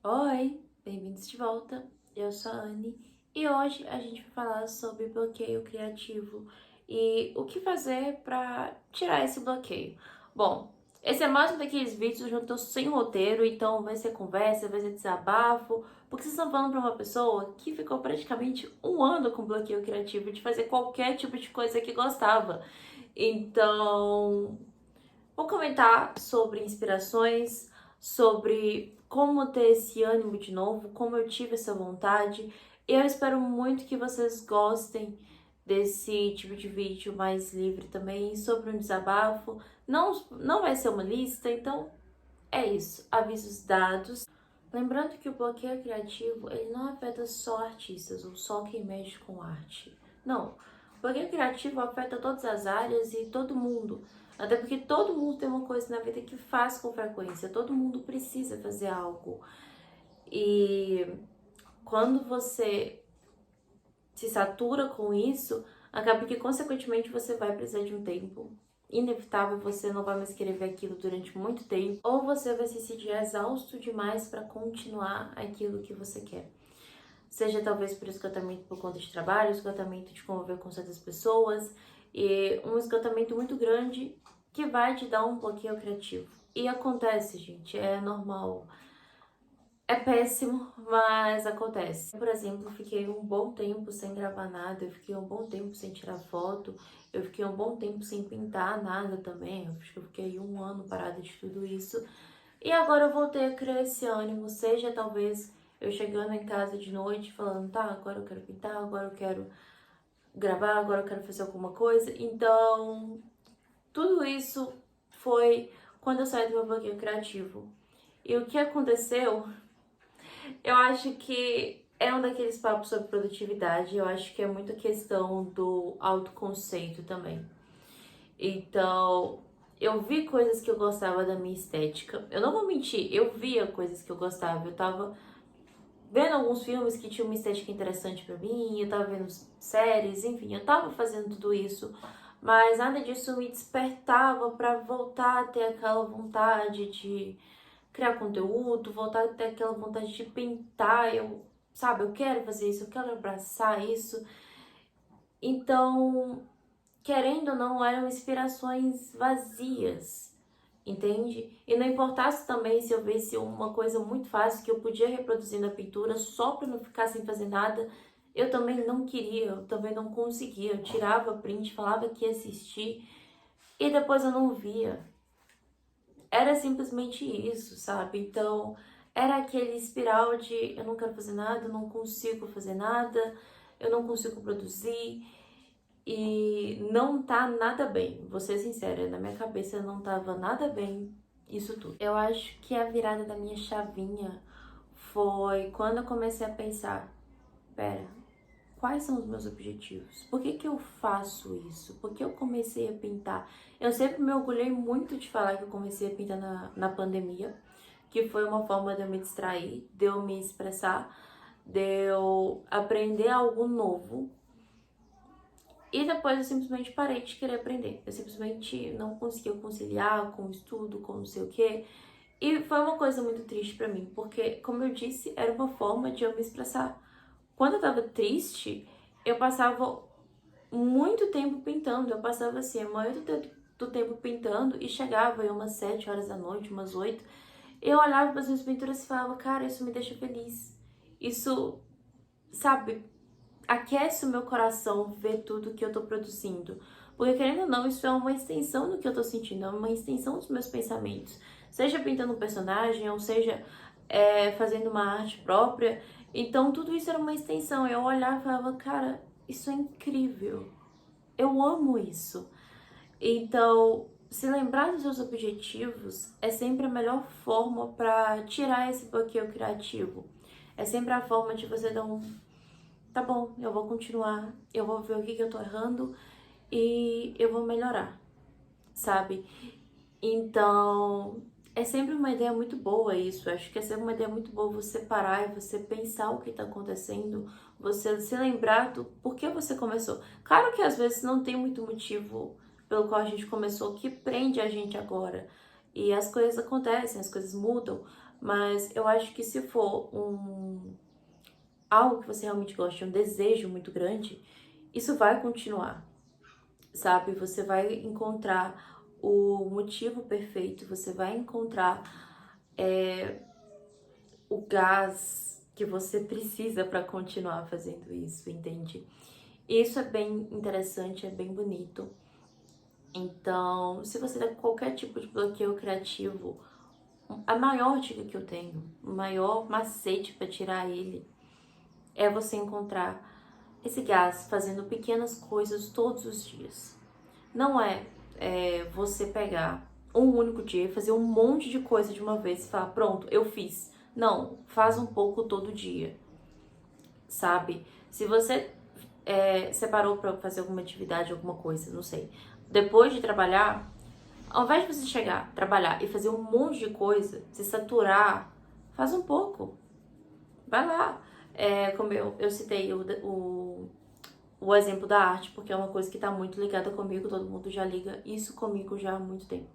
Oi, bem-vindos de volta. Eu sou a Anne e hoje a gente vai falar sobre bloqueio criativo e o que fazer para tirar esse bloqueio. Bom, esse é mais um daqueles vídeos onde eu tô sem roteiro, então vai ser conversa, vai ser desabafo, porque vocês estão falando para uma pessoa que ficou praticamente um ano com bloqueio criativo de fazer qualquer tipo de coisa que gostava. Então, vou comentar sobre inspirações, sobre como ter esse ânimo de novo, como eu tive essa vontade. Eu espero muito que vocês gostem desse tipo de vídeo mais livre também, sobre um desabafo. Não vai ser uma lista, então é isso. Avisos dados. Lembrando que o bloqueio criativo, ele não afeta só artistas ou só quem mexe com arte. Não, o bloqueio criativo afeta todas as áreas e todo mundo. Até porque todo mundo tem uma coisa na vida que faz com frequência, todo mundo precisa fazer algo. E quando você se satura com isso, acaba que consequentemente você vai precisar de um tempo. Inevitável, você não vai mais querer ver aquilo durante muito tempo, ou você vai se sentir exausto demais para continuar aquilo que você quer. Seja talvez por esgotamento por conta de trabalho, esgotamento de conviver com certas pessoas, e um esgotamento muito grande que vai te dar um bloqueio criativo. E acontece, gente, é normal. É péssimo, mas acontece. Por exemplo, eu fiquei um bom tempo sem gravar nada, eu fiquei um bom tempo sem tirar foto, eu fiquei um bom tempo sem pintar nada também. Eu acho que eu fiquei um ano parada de tudo isso. E agora eu voltei a criar esse ânimo, seja talvez eu chegando em casa de noite falando, tá, agora eu quero pintar, agora eu quero gravar, agora eu quero fazer alguma coisa. Então, tudo isso foi quando eu saí do meu bloqueio criativo. E o que aconteceu, eu acho que é um daqueles papos sobre produtividade, eu acho que é muito questão do autoconceito também. Então, eu vi coisas que eu gostava da minha estética. Eu não vou mentir, eu via coisas que eu gostava. Eu tava vendo alguns filmes que tinham uma estética interessante pra mim, eu tava vendo séries, enfim, eu tava fazendo tudo isso, mas nada disso me despertava pra voltar a ter aquela vontade de criar conteúdo, voltar a ter aquela vontade de pintar. Sabe, eu quero fazer isso, eu quero abraçar isso. Então, querendo ou não, eram inspirações vazias, entende? E não importasse também se eu visse uma coisa muito fácil que eu podia reproduzir na pintura só para não ficar sem fazer nada, eu também não queria, eu também não conseguia. Eu tirava print, falava que ia assistir e depois eu não via. Era simplesmente isso, sabe? Então, era aquele espiral de eu não quero fazer nada, eu não consigo fazer nada, eu não consigo produzir. E não tá nada bem, vou ser sincera, na minha cabeça não tava nada bem isso tudo. Eu acho que a virada da minha chavinha foi quando eu comecei a pensar, pera, quais são os meus objetivos? Por que que eu faço isso? Por que eu comecei a pintar? Eu sempre me orgulhei muito de falar que eu comecei a pintar na pandemia, que foi uma forma de eu me distrair, de eu me expressar, de eu aprender algo novo. E depois eu simplesmente parei de querer aprender. Eu simplesmente não conseguia conciliar com o estudo, com não sei o quê. E foi uma coisa muito triste pra mim, porque, como eu disse, era uma forma de eu me expressar. Quando eu tava triste, eu passava muito tempo pintando. Eu passava assim, a maioria do tempo pintando e chegava aí umas 7 horas da noite, umas 8. Eu olhava para as minhas pinturas e falava, cara, isso me deixa feliz. Isso, sabe, aquece o meu coração ver tudo que eu tô produzindo. Porque, querendo ou não, isso é uma extensão do que eu tô sentindo, é uma extensão dos meus pensamentos. Seja pintando um personagem, ou seja, fazendo uma arte própria. Então, tudo isso era uma extensão. Eu olhava e falava, cara, isso é incrível. Eu amo isso. Então, se lembrar dos seus objetivos é sempre a melhor forma para tirar esse bloqueio criativo. É sempre a forma de você dar um tá bom, eu vou continuar, eu vou ver o que eu tô errando e eu vou melhorar, sabe? Então, é sempre uma ideia muito boa isso. Acho que é sempre uma ideia muito boa você parar e você pensar o que tá acontecendo, você se lembrar do porquê você começou. Claro que às vezes não tem muito motivo pelo qual a gente começou que prende a gente agora. E as coisas acontecem, as coisas mudam, Mas eu acho que se for algo que você realmente gosta, um desejo muito grande, isso vai continuar, sabe? Você vai encontrar o motivo perfeito, você vai encontrar o gás que você precisa para continuar fazendo isso, entende? Isso é bem interessante, é bem bonito. Então, se você tem qualquer tipo de bloqueio criativo, a maior dica que eu tenho, o maior macete para tirar ele, é você encontrar esse gás fazendo pequenas coisas todos os dias. Não é você pegar um único dia e fazer um monte de coisa de uma vez e falar, pronto, eu fiz. Não, faz um pouco todo dia, sabe? Se você separou para fazer alguma atividade, alguma coisa, não sei. Depois de trabalhar, ao invés de você chegar, trabalhar e fazer um monte de coisa, se saturar, faz um pouco. Vai lá. Como eu citei o exemplo da arte, porque é uma coisa que está muito ligada comigo, todo mundo já liga isso comigo já há muito tempo.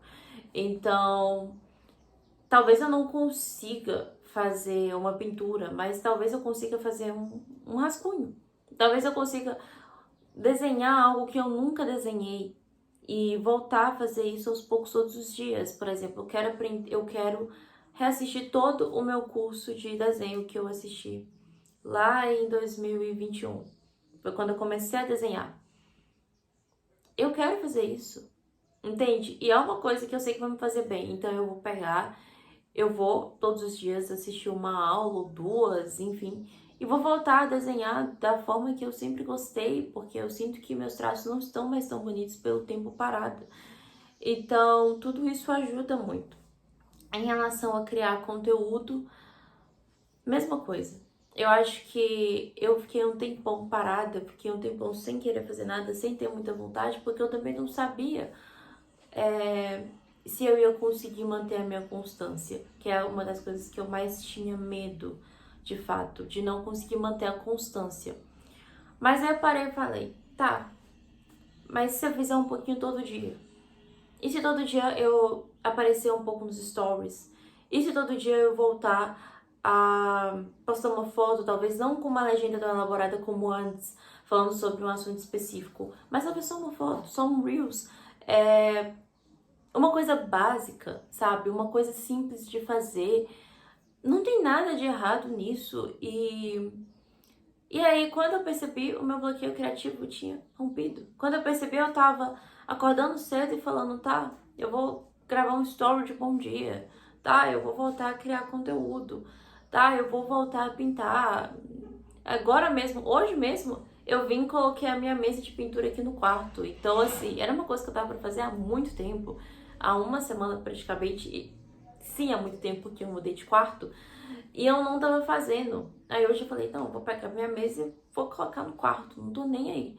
Então, talvez eu não consiga fazer uma pintura, mas talvez eu consiga fazer um rascunho. Talvez eu consiga desenhar algo que eu nunca desenhei e voltar a fazer isso aos poucos todos os dias. Por exemplo, eu quero reassistir todo o meu curso de desenho que eu assisti lá em 2021. Foi quando eu comecei a desenhar. Eu quero fazer isso, entende? E é uma coisa que eu sei que vai me fazer bem. Então eu vou pegar, eu vou todos os dias assistir uma aula ou duas, enfim, e vou voltar a desenhar da forma que eu sempre gostei, porque eu sinto que meus traços não estão mais tão bonitos pelo tempo parado. Então, tudo isso ajuda muito. Em relação a criar conteúdo, mesma coisa. Eu acho que eu fiquei um tempão parada, fiquei um tempão sem querer fazer nada, sem ter muita vontade, porque eu também não sabia se eu ia conseguir manter a minha constância, que é uma das coisas que eu mais tinha medo, de fato, de não conseguir manter a constância. Mas aí eu parei e falei, tá, mas se eu fizer um pouquinho todo dia? E se todo dia eu aparecer um pouco nos stories? E se todo dia eu voltar a postar uma foto, talvez não com uma legenda tão elaborada como antes, falando sobre um assunto específico, mas talvez só uma foto, só um Reels, uma coisa básica, sabe? Uma coisa simples de fazer. Não tem nada de errado nisso. E aí, quando eu percebi, o meu bloqueio criativo tinha rompido. Quando eu percebi, eu tava acordando cedo e falando, tá, eu vou gravar um story de bom dia, tá, eu vou voltar a criar conteúdo, tá, eu vou voltar a pintar. Agora mesmo, hoje mesmo, eu vim e coloquei a minha mesa de pintura aqui no quarto. Então, assim, era uma coisa que eu tava pra fazer há muito tempo, há uma semana praticamente, e sim, há muito tempo que eu mudei de quarto. E eu não tava fazendo. Aí hoje eu falei, não, vou pegar minha mesa e vou colocar no quarto, não tô nem aí.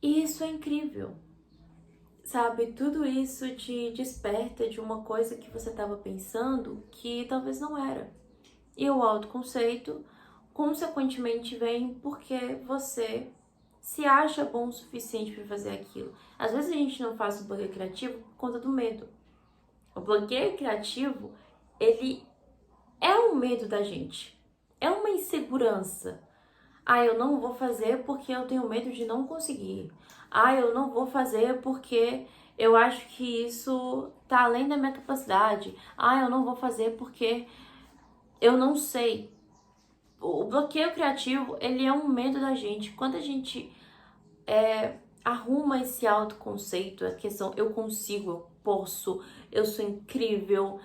E isso é incrível, sabe? Tudo isso te desperta de uma coisa que você tava pensando que talvez não era. E o autoconceito, consequentemente, vem porque você se acha bom o suficiente para fazer aquilo. Às vezes a gente não faz o bloqueio criativo por conta do medo. O bloqueio criativo, ele é um medo da gente. É uma insegurança. Ah, eu não vou fazer porque eu tenho medo de não conseguir. Ah, eu não vou fazer porque eu acho que isso tá além da minha capacidade. Ah, eu não vou fazer porque eu não sei. O bloqueio criativo, ele é um medo da gente. Quando a gente arruma esse autoconceito, a questão eu consigo, eu posso, eu sou incrível,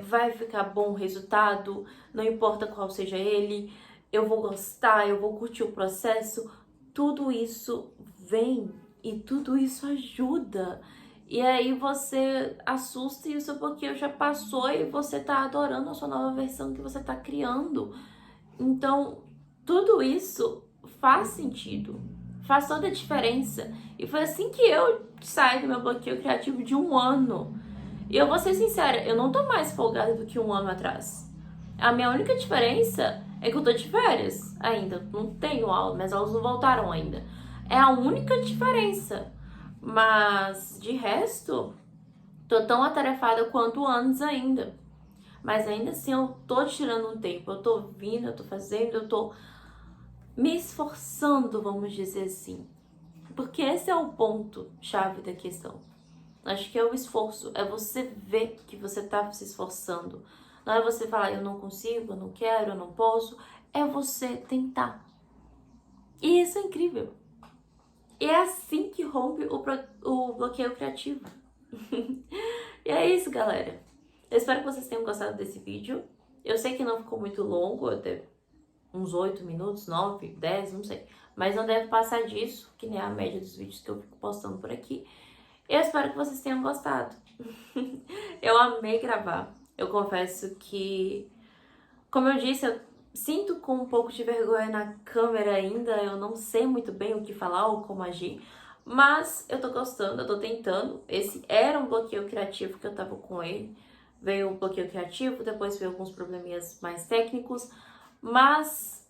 vai ficar bom o resultado, não importa qual seja ele, eu vou gostar, eu vou curtir o processo, tudo isso vem e tudo isso ajuda. E aí você assusta e o seu bloqueio já passou e você tá adorando a sua nova versão que você tá criando. Então, tudo isso faz sentido, faz toda a diferença. E foi assim que eu saí do meu bloqueio criativo de um ano. E eu vou ser sincera, eu não tô mais folgada do que um ano atrás. A minha única diferença é que eu tô de férias ainda. Não tenho aula, minhas aulas não voltaram ainda. É a única diferença. Mas, de resto, tô tão atarefada quanto antes ainda. Mas ainda assim eu tô tirando um tempo, eu tô vindo, eu tô fazendo, eu tô me esforçando, vamos dizer assim. Porque esse é o ponto chave da questão. Acho que é o esforço, é você ver que você tá se esforçando. Não é você falar, eu não consigo, eu não quero, eu não posso. É você tentar. E isso é incrível. E é assim que rompe o bloqueio criativo. E é isso, galera. Eu espero que vocês tenham gostado desse vídeo. Eu sei que não ficou muito longo, até uns 8 minutos, 9, 10, não sei. Mas não deve passar disso, que nem a média dos vídeos que eu fico postando por aqui. Eu espero que vocês tenham gostado. Eu amei gravar. Eu confesso que, como eu disse, eu sinto com um pouco de vergonha na câmera ainda. Eu não sei muito bem o que falar ou como agir. Mas eu tô gostando, eu tô tentando. Esse era um bloqueio criativo que eu tava com ele. Veio o bloqueio criativo, depois veio alguns probleminhas mais técnicos. Mas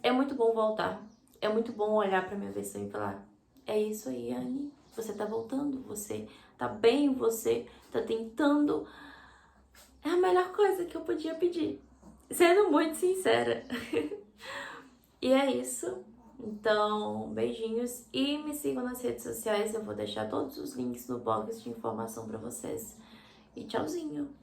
é muito bom voltar. É muito bom olhar pra minha versão e falar: é isso aí, Anne. Você tá voltando, você tá bem, você tá tentando. É a melhor coisa que eu podia pedir. Sendo muito sincera. E é isso. Então, beijinhos e me sigam nas redes sociais. Eu vou deixar todos os links no box de informação pra vocês. E tchauzinho!